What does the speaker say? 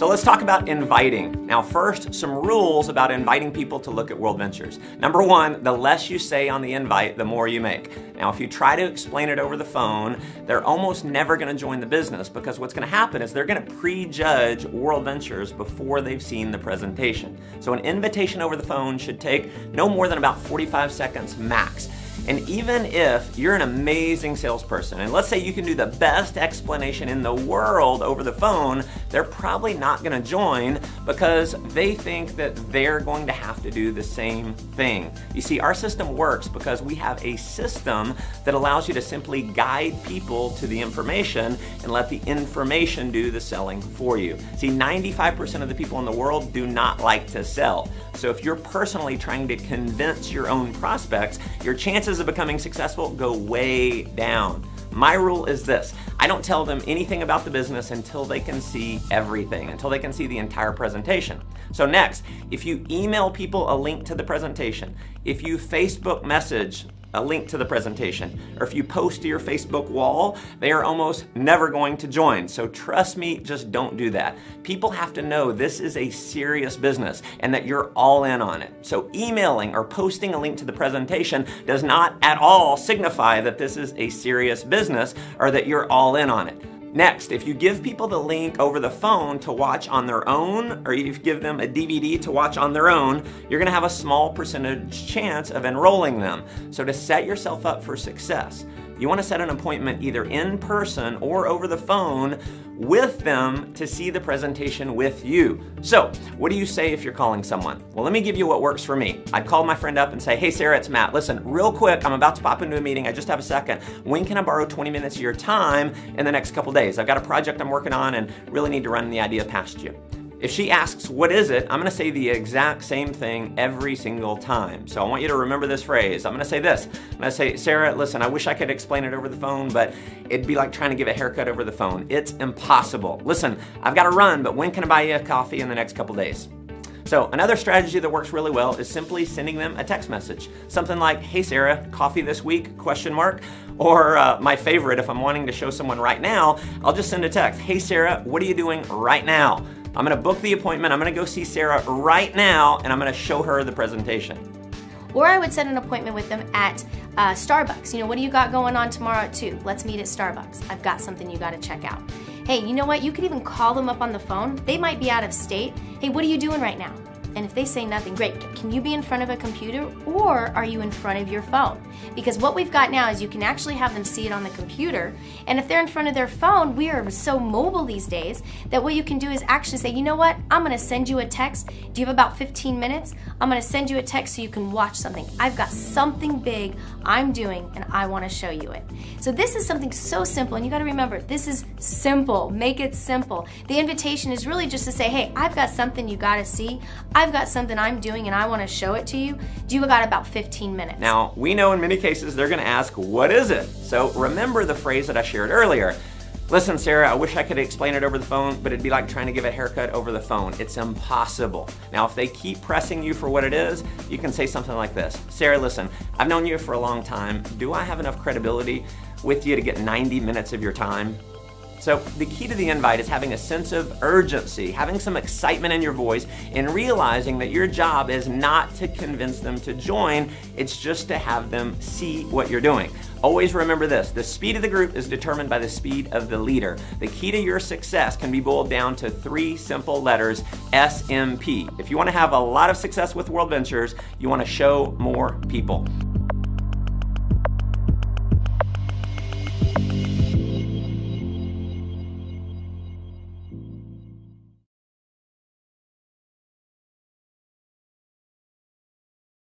So let's talk about inviting. Now first, some rules about inviting people to look at WorldVentures. Number one, the less you say on the invite, the more you make. Now if you try to explain it over the phone, they're almost never going to join the business, because what's going to happen is they're going to prejudge WorldVentures before they've seen the presentation. So an invitation over the phone should take no more than about 45 seconds max. And even if you're an amazing salesperson, and let's say you can do the best explanation in the world over the phone, they're probably not going to join because they think that they're going to have to do the same thing. You see, our system works because we have a system that allows you to simply guide people to the information and let the information do the selling for you. See, 95% of the people in the world do not like to sell. So if you're personally trying to convince your own prospects, your chances of becoming successful go way down. My rule is this: I don't tell them anything about the business until they can see everything, until they can see the entire presentation. So next, if you email people a link to the presentation, if you Facebook message a link to the presentation, or if you post to your Facebook wall, they are almost never going to join. So trust me, just don't do that. People have to know this is a serious business and that you're all in on it. So emailing or posting a link to the presentation does not at all signify that this is a serious business or that you're all in on it. Next, if you give people the link over the phone to watch on their own, or you give them a DVD to watch on their own, you're gonna have a small percentage chance of enrolling them. So to set yourself up for success, you wanna set an appointment either in person or over the phone with them to see the presentation with you. So, what do you say if you're calling someone? Well, let me give you what works for me. I'd call my friend up and say, hey Sarah, it's Matt. Listen, real quick, I'm about to pop into a meeting. I just have a second. When can I borrow 20 minutes of your time in the next couple days? I've got a project I'm working on and really need to run the idea past you. If she asks, what is it? I'm gonna say the exact same thing every single time. So I want you to remember this phrase. I'm gonna say this. I'm gonna say, Sarah, listen, I wish I could explain it over the phone, but it'd be like trying to give a haircut over the phone. It's impossible. Listen, I've gotta run, but when can I buy you a coffee in the next couple days? So another strategy that works really well is simply sending them a text message. Something like, hey Sarah, coffee this week, ? Or my favorite, if I'm wanting to show someone right now, I'll just send a text. Hey Sarah, what are you doing right now? I'm gonna book the appointment, I'm gonna go see Sarah right now, and I'm gonna show her the presentation. Or I would set an appointment with them at Starbucks. You know, what do you got going on tomorrow at 2? Let's meet at Starbucks. I've got something you gotta check out. Hey, you know what? You could even call them up on the phone. They might be out of state. Hey, what are you doing right now? And if they say nothing, great. Can you be in front of a computer or are you in front of your phone? Because what we've got now is you can actually have them see it on the computer. And if they're in front of their phone, we are so mobile these days that what you can do is actually say, you know what? I'm gonna send you a text. Do you have about 15 minutes? I'm gonna send you a text so you can watch something. I've got something big I'm doing and I wanna show you it. So this is something so simple, and you gotta remember, this is simple. Make it simple. The invitation is really just to say, hey, I've got something you gotta see. I've got something I'm doing and I want to show it to you. Do you got about 15 minutes? Now, we know in many cases they're going to ask, what is it? So remember the phrase that I shared earlier. Listen, Sarah, I wish I could explain it over the phone, but it'd be like trying to give a haircut over the phone. It's impossible. Now, if they keep pressing you for what it is, you can say something like this. Sarah, listen, I've known you for a long time. Do I have enough credibility with you to get 90 minutes of your time? So the key to the invite is having a sense of urgency, having some excitement in your voice, and realizing that your job is not to convince them to join, it's just to have them see what you're doing. Always remember this, the speed of the group is determined by the speed of the leader. The key to your success can be boiled down to 3 simple letters, SMP. If you want to have a lot of success with WorldVentures, you want to show more people.